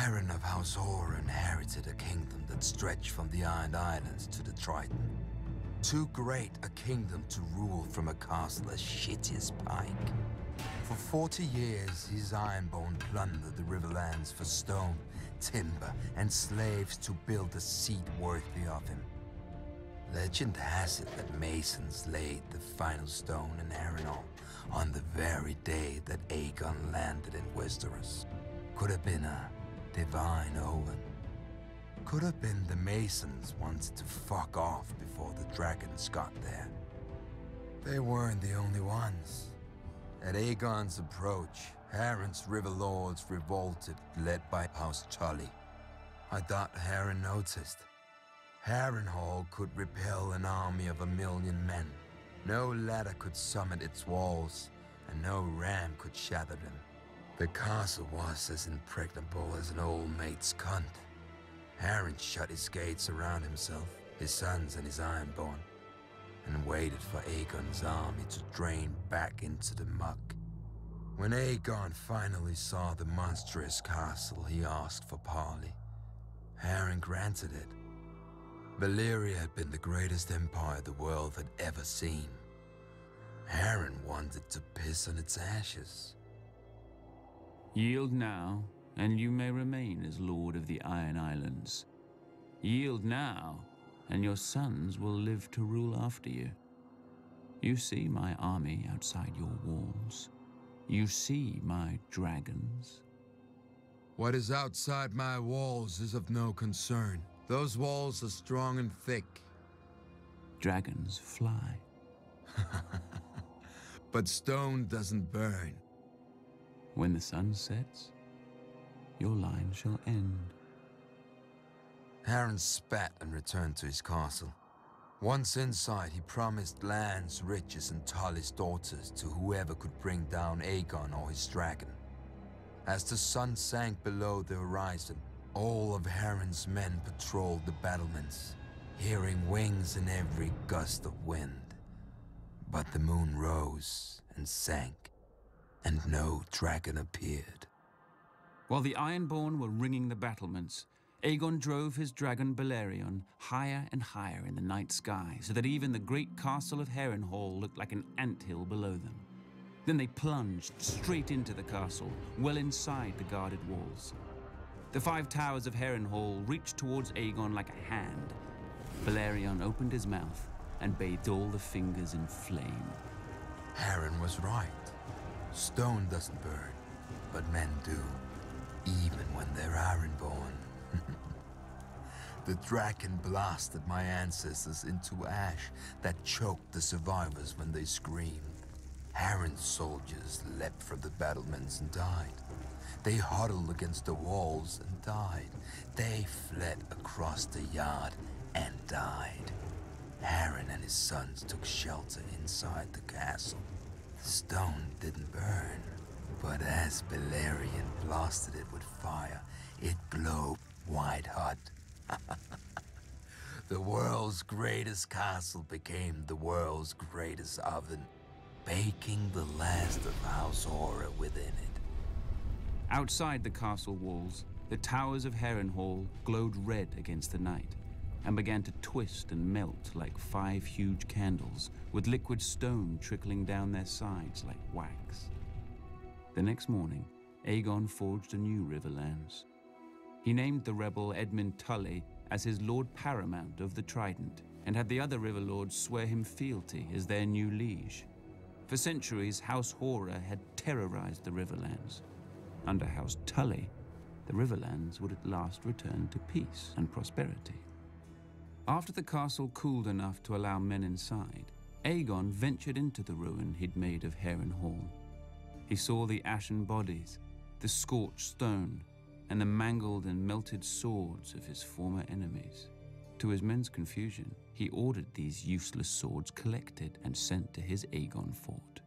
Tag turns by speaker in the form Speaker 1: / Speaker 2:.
Speaker 1: Harren of House Horror inherited a kingdom that stretched from the Iron Islands to the Triton. Too great a kingdom to rule from a castle as shitty as Pike. For 40 years, his Ironborn plundered the Riverlands for stone, timber, and slaves to build a seat worthy of him. Legend has it that Masons laid the final stone in Harrenhal on the very day that Aegon landed in Westeros. Could have been a divine omen. Could have been the Masons wanted to fuck off before the dragons got there. They weren't the only ones. At Aegon's approach, Harren's river lords revolted, led by House Tully. I thought Harren noticed. Harrenhal could repel an army of 1,000,000 men. No ladder could summit its walls, and no ram could shatter them. The castle was as impregnable as an old mate's cunt. Harren shut his gates around himself, his sons and his Ironborn, and waited for Aegon's army to drain back into the muck. When Aegon finally saw the monstrous castle, he asked for parley. Harren granted it. Valyria had been the greatest empire the world had ever seen. Harren wanted to piss on its ashes.
Speaker 2: Yield now, and you may remain as Lord of the Iron Islands. Yield now, and your sons will live to rule after you. You see my army outside your walls. You see my dragons.
Speaker 1: What is outside my walls is of no concern. Those walls are strong and thick.
Speaker 2: Dragons fly.
Speaker 1: But stone doesn't burn.
Speaker 2: When the sun sets, your line shall end.
Speaker 1: Harren spat and returned to his castle. Once inside, he promised lands, riches, and Tully's daughters to whoever could bring down Aegon or his dragon. As the sun sank below the horizon, all of Harren's men patrolled the battlements, hearing wings in every gust of wind. But the moon rose and sank, and no dragon appeared.
Speaker 2: While the Ironborn were ringing the battlements, Aegon drove his dragon Balerion higher and higher in the night sky, so that even the great castle of Harrenhal looked like an anthill below them. Then they plunged straight into the castle, well inside the guarded walls. The 5 towers of Harrenhal reached towards Aegon like a hand. Balerion opened his mouth and bathed all the fingers in flame.
Speaker 1: Harren was right. Stone doesn't burn, but men do, even when they're Ironborn. The dragon blasted my ancestors into ash that choked the survivors when they screamed. Harren's soldiers leapt from the battlements and died. They huddled against the walls and died. They fled across the yard and died. Harren and his sons took shelter inside the castle. The stone didn't burn, but as Balerion blasted it with fire, it glowed white hot. The world's greatest castle became the world's greatest oven, baking the last of House Horror within it.
Speaker 2: Outside the castle walls, the towers of Harrenhal glowed red against the night and began to twist and melt like 5 huge candles, with liquid stone trickling down their sides like wax. The next morning, Aegon forged a new Riverlands. He named the rebel Edmund Tully as his Lord Paramount of the Trident, and had the other river lords swear him fealty as their new liege. For centuries, House Horror had terrorized the Riverlands. Under House Tully, the Riverlands would at last return to peace and prosperity. After the castle cooled enough to allow men inside, Aegon ventured into the ruin he'd made of Harrenhal. He saw the ashen bodies, the scorched stone, and the mangled and melted swords of his former enemies. To his men's confusion, he ordered these useless swords collected and sent to his Aegon fort.